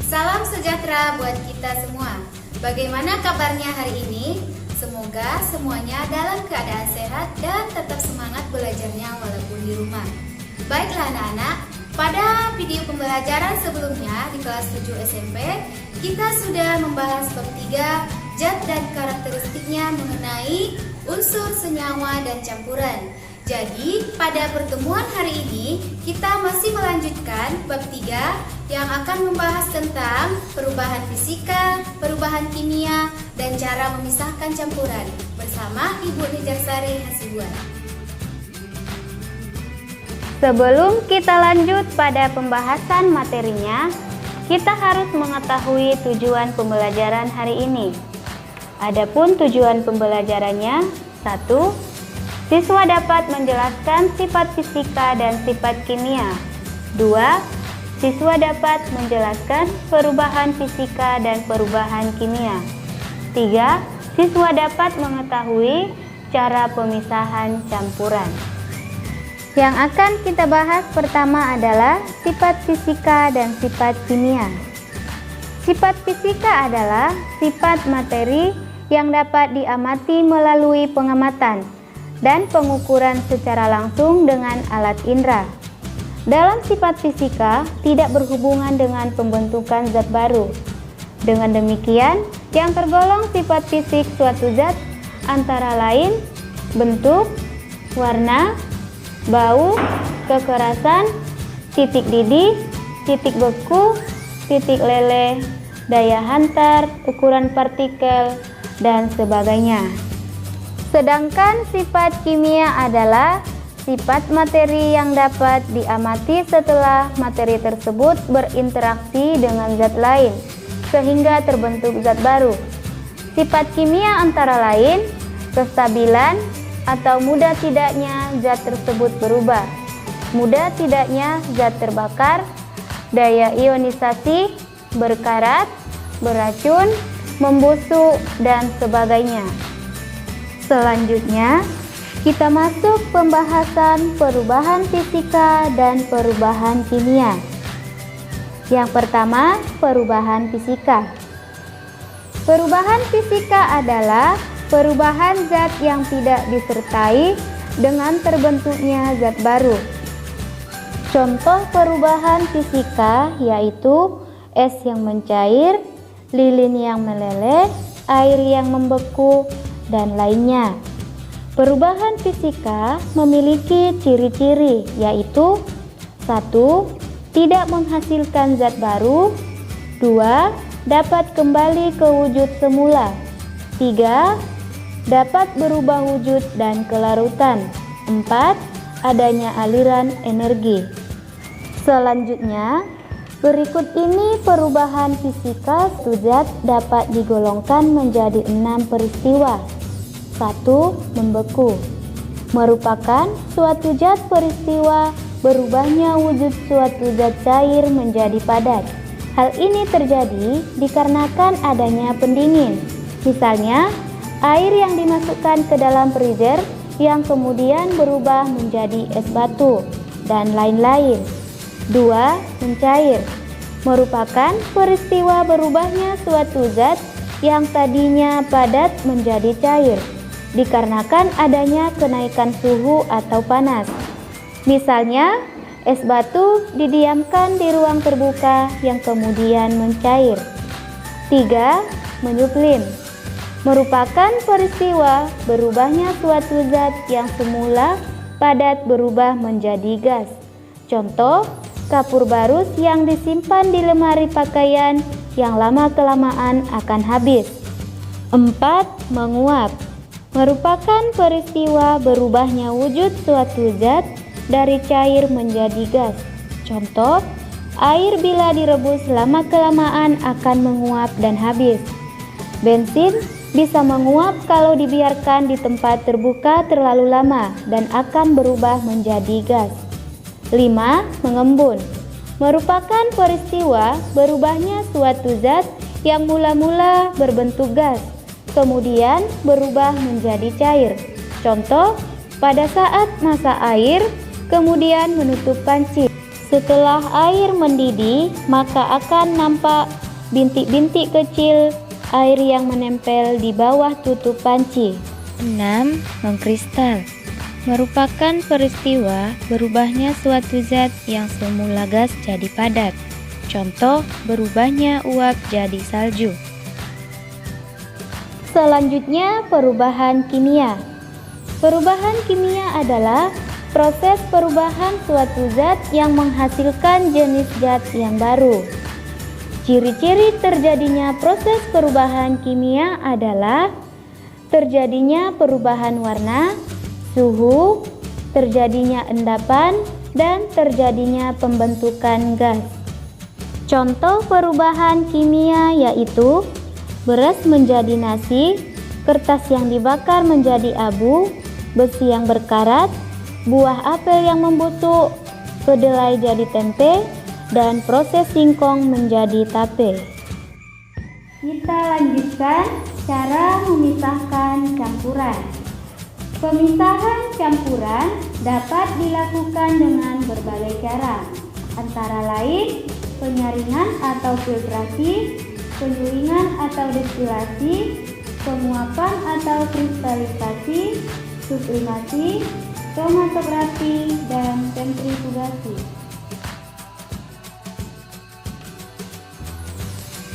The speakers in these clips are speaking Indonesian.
Salam sejahtera buat kita semua. Bagaimana kabarnya hari ini? Semoga semuanya dalam keadaan sehat dan tetap semangat belajarnya walaupun di rumah. Baiklah anak-anak, pada video pembelajaran sebelumnya di kelas 7 SMP, kita sudah membahas bab 3 zat dan karakteristiknya mengenai unsur senyawa dan campuran. Jadi, pada pertemuan hari ini, kita masih melanjutkan bab 3 yang akan membahas tentang perubahan fisika, perubahan kimia, dan cara memisahkan campuran bersama Ibu Nijarsari Hasibuan. Sebelum kita lanjut pada pembahasan materinya, kita harus mengetahui tujuan pembelajaran hari ini. Adapun tujuan pembelajarannya, 1. Siswa dapat menjelaskan sifat fisika dan sifat kimia. 2. Siswa dapat menjelaskan perubahan fisika dan perubahan kimia. 3. Siswa dapat mengetahui cara pemisahan campuran. Yang akan kita bahas pertama adalah sifat fisika dan sifat kimia. Sifat fisika adalah sifat materi yang dapat diamati melalui pengamatan dan pengukuran secara langsung dengan alat indera. Dalam sifat fisika tidak berhubungan dengan pembentukan zat baru. Dengan demikian, yang tergolong sifat fisik suatu zat antara lain bentuk, warna, bau, kekerasan, titik didih, titik beku, titik leleh, daya hantar, ukuran partikel, dan sebagainya. Sedangkan sifat kimia adalah sifat materi yang dapat diamati setelah materi tersebut berinteraksi dengan zat lain sehingga terbentuk zat baru. Sifat kimia antara lain kestabilan atau mudah tidaknya zat tersebut berubah, mudah tidaknya zat terbakar, daya ionisasi, berkarat, beracun, membusuk, dan sebagainya. Selanjutnya, kita masuk pembahasan perubahan fisika dan perubahan kimia. Yang pertama, perubahan fisika. Perubahan fisika adalah perubahan zat yang tidak disertai dengan terbentuknya zat baru. Contoh perubahan fisika yaitu es yang mencair, lilin yang meleleh, air yang membeku, dan lainnya. Perubahan fisika memiliki ciri-ciri yaitu 1. Tidak menghasilkan zat baru. 2. Dapat kembali ke wujud semula. 3. Dapat berubah wujud dan kelarutan. 4. Adanya aliran energi. Selanjutnya, berikut ini perubahan fisika suatu zat dapat digolongkan menjadi 6 peristiwa. 1. Membeku merupakan suatu zat peristiwa berubahnya wujud suatu zat cair menjadi padat. Hal ini terjadi dikarenakan adanya pendingin. Misalnya, air yang dimasukkan ke dalam freezer yang kemudian berubah menjadi es batu dan lain-lain. 2. Mencair merupakan peristiwa berubahnya suatu zat yang tadinya padat menjadi cair dikarenakan adanya kenaikan suhu atau panas. Misalnya, es batu didiamkan di ruang terbuka yang kemudian mencair. 3. Menyublim merupakan peristiwa berubahnya suatu zat yang semula padat berubah menjadi gas. Contoh, kapur barus yang disimpan di lemari pakaian yang lama-kelamaan akan habis. 4. Menguap merupakan peristiwa berubahnya wujud suatu zat dari cair menjadi gas. Contoh, air bila direbus lama-kelamaan akan menguap dan habis. Bensin bisa menguap kalau dibiarkan di tempat terbuka terlalu lama dan akan berubah menjadi gas. 5. Mengembun merupakan peristiwa berubahnya suatu zat yang mula-mula berbentuk gas, kemudian berubah menjadi cair. Contoh, pada saat masak air, kemudian menutup panci. Setelah air mendidih, maka akan nampak bintik-bintik kecil air yang menempel di bawah tutup panci. 6. Mengkristal merupakan peristiwa berubahnya suatu zat yang semula gas jadi padat. Contoh, berubahnya uap jadi salju. Selanjutnya, perubahan kimia. Perubahan kimia adalah proses perubahan suatu zat yang menghasilkan jenis zat yang baru. Ciri-ciri terjadinya proses perubahan kimia adalah terjadinya perubahan warna, suhu, terjadinya endapan, dan terjadinya pembentukan gas. Contoh perubahan kimia yaitu beras menjadi nasi, kertas yang dibakar menjadi abu, besi yang berkarat, buah apel yang membusuk, kedelai jadi tempe, dan proses singkong menjadi tape. Kita lanjutkan cara memisahkan campuran. Pemisahan campuran dapat dilakukan dengan berbagai cara, antara lain penyaringan atau filtrasi, penyulingan atau destilasi, penguapan atau kristalisasi, sublimasi, kromatografi, dan sentrifugasi.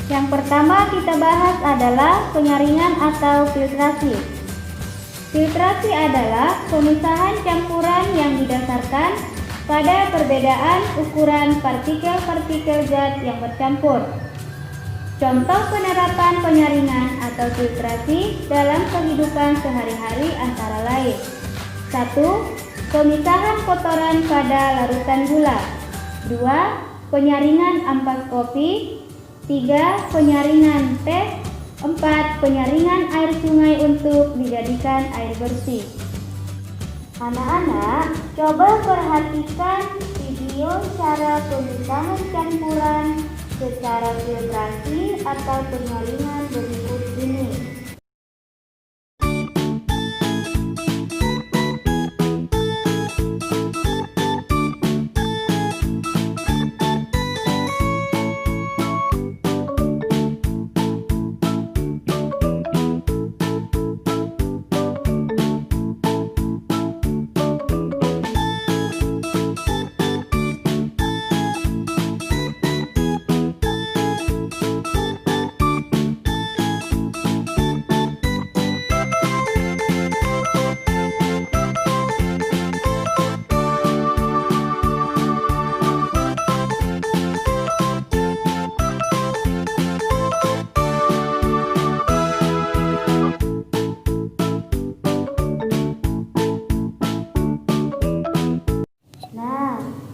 Yang pertama kita bahas adalah penyaringan atau filtrasi. Filtrasi adalah pemisahan campuran yang didasarkan pada perbedaan ukuran partikel-partikel zat yang bercampur. Contoh penerapan penyaringan atau filtrasi dalam kehidupan sehari-hari antara lain: 1. Pemisahan kotoran pada larutan gula. 2. Penyaringan ampas kopi. 3. Penyaringan teh. 4. Penyaringan air sungai untuk dijadikan air bersih. Anak-anak, coba perhatikan video cara pemisahan campuran secara filtrasi atau penyaringan berikut ini.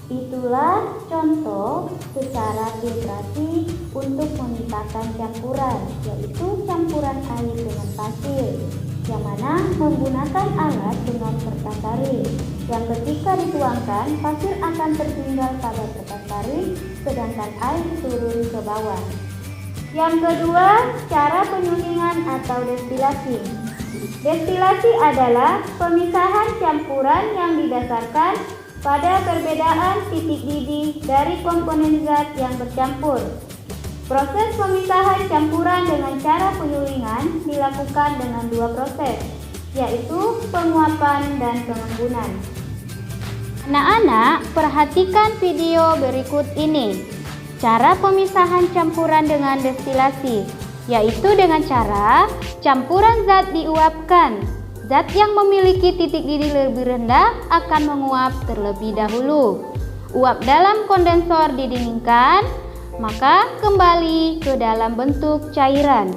Itulah contoh secara filtrasi untuk memisahkan campuran, yaitu campuran air dengan pasir, yang mana menggunakan alat dengan kertas saring, yang ketika dituangkan pasir akan tertinggal pada kertas saring, sedangkan air turun ke bawah. Yang kedua, cara penyulingan atau destilasi. Destilasi adalah pemisahan campuran yang didasarkan pada perbedaan titik didih dari komponen zat yang bercampur. Proses pemisahan campuran dengan cara penyulingan dilakukan dengan dua proses, yaitu penguapan dan pengembunan. Anak-anak, perhatikan video berikut ini. Cara pemisahan campuran dengan destilasi, yaitu dengan cara campuran zat diuapkan. Zat yang memiliki titik didih lebih rendah akan menguap terlebih dahulu. Uap dalam kondensor didinginkan, maka kembali ke dalam bentuk cairan.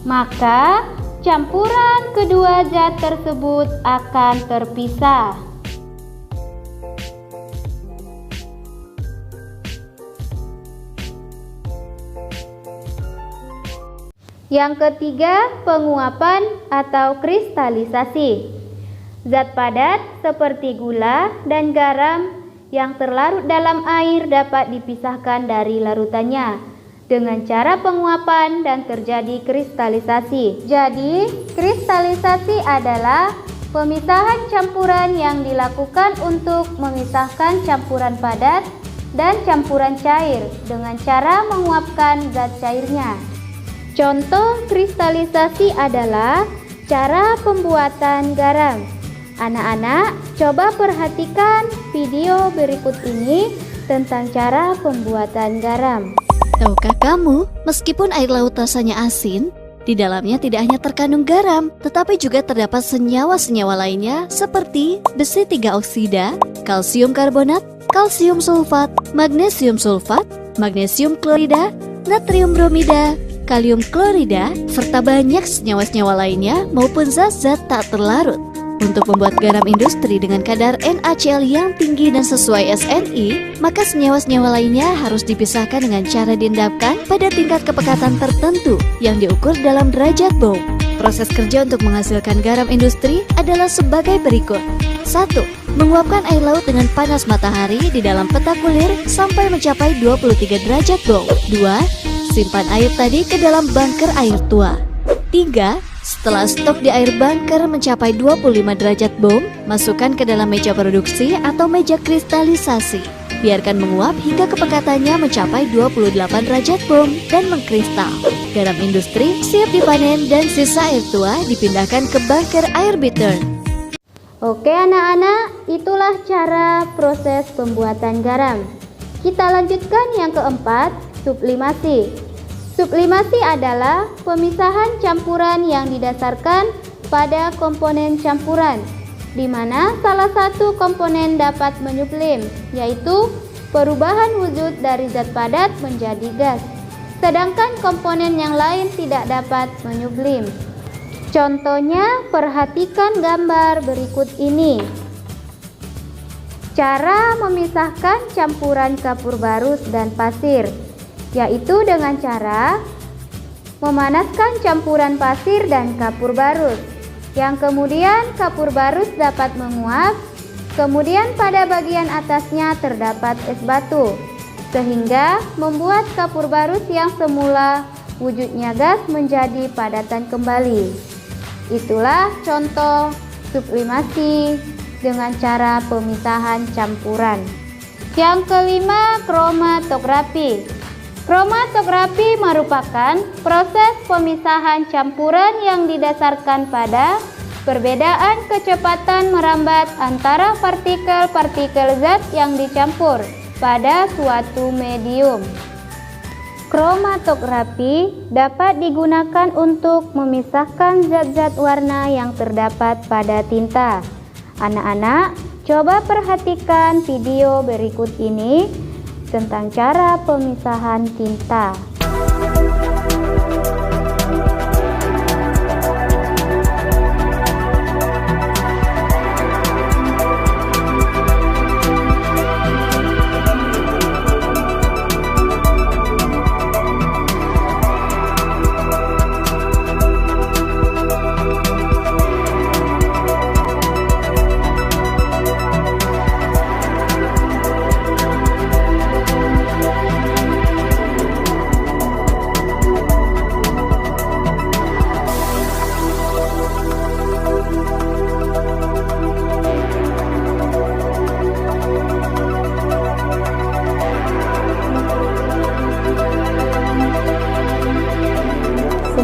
Maka campuran kedua zat tersebut akan terpisah. Yang ketiga, penguapan atau kristalisasi. Zat padat seperti gula dan garam yang terlarut dalam air dapat dipisahkan dari larutannya dengan cara penguapan dan terjadi kristalisasi. Jadi, kristalisasi adalah pemisahan campuran yang dilakukan untuk memisahkan campuran padat dan campuran cair dengan cara menguapkan zat cairnya. Contoh kristalisasi adalah cara pembuatan garam. Anak-anak, coba perhatikan video berikut ini tentang cara pembuatan garam. Tahukah kamu, meskipun air laut rasanya asin, di dalamnya tidak hanya terkandung garam, tetapi juga terdapat senyawa-senyawa lainnya seperti besi 3 oksida, kalsium karbonat, kalsium sulfat, magnesium klorida, natrium bromida, kalium klorida, serta banyak senyawa-senyawa lainnya maupun zat-zat tak terlarut. Untuk membuat garam industri dengan kadar NaCl yang tinggi dan sesuai SNI, maka senyawa-senyawa lainnya harus dipisahkan dengan cara diendapkan pada tingkat kepekatan tertentu yang diukur dalam derajat Bohm. Proses kerja untuk menghasilkan garam industri adalah sebagai berikut. 1. Menguapkan air laut dengan panas matahari di dalam peta kulir sampai mencapai 23 derajat Bohm. 2. Simpan air tadi ke dalam bunker air tua. 3. Setelah stok di air bunker mencapai 25 derajat Bohm, masukkan ke dalam meja produksi atau meja kristalisasi. Biarkan menguap hingga kepekatannya mencapai 28 derajat Bohm dan mengkristal. Garam industri siap dipanen dan sisa air tua dipindahkan ke bunker air bittern. Oke anak-anak, itulah cara proses pembuatan garam. Kita lanjutkan yang keempat, sublimasi. Sublimasi adalah pemisahan campuran yang didasarkan pada komponen campuran, di mana salah satu komponen dapat menyublim, yaitu perubahan wujud dari zat padat menjadi gas, sedangkan komponen yang lain tidak dapat menyublim. Contohnya, perhatikan gambar berikut ini. Cara memisahkan campuran kapur barus dan pasir, yaitu dengan cara memanaskan campuran pasir dan kapur barus, yang kemudian kapur barus dapat menguap, kemudian pada bagian atasnya terdapat es batu, sehingga membuat kapur barus yang semula wujudnya gas menjadi padatan kembali. Itulah contoh sublimasi dengan cara pemisahan campuran. Yang kelima, kromatografi. Kromatografi merupakan proses pemisahan campuran yang didasarkan pada perbedaan kecepatan merambat antara partikel-partikel zat yang dicampur pada suatu medium. Kromatografi dapat digunakan untuk memisahkan zat-zat warna yang terdapat pada tinta. Anak-anak, coba perhatikan video berikut ini tentang cara pemisahan tinta.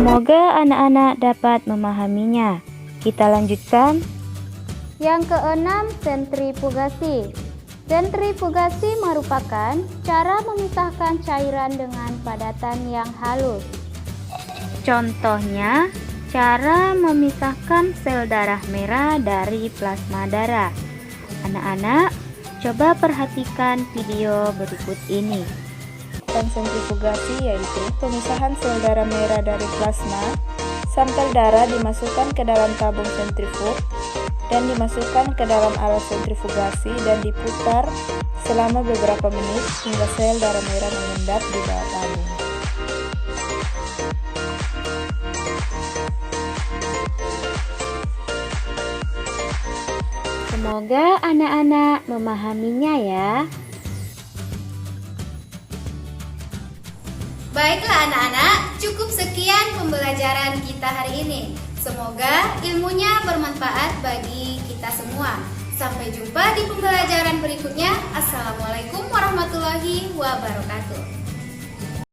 Semoga anak-anak dapat memahaminya. Kita lanjutkan. Yang keenam, sentrifugasi. Sentrifugasi merupakan cara memisahkan cairan dengan padatan yang halus. Contohnya, cara memisahkan sel darah merah dari plasma darah. Anak-anak, coba perhatikan video berikut ini. Sentrifugasi yaitu pemisahan sel darah merah dari plasma. Sampel darah dimasukkan ke dalam tabung sentrifug dan dimasukkan ke dalam alat sentrifugasi dan diputar selama beberapa menit hingga sel darah merah mengendap di bawah tabung. Semoga anak-anak memahaminya ya. Baiklah anak-anak, cukup sekian pembelajaran kita hari ini. Semoga ilmunya bermanfaat bagi kita semua. Sampai jumpa di pembelajaran berikutnya. Assalamualaikum warahmatullahi wabarakatuh. warahmatullahi wabarakatuh.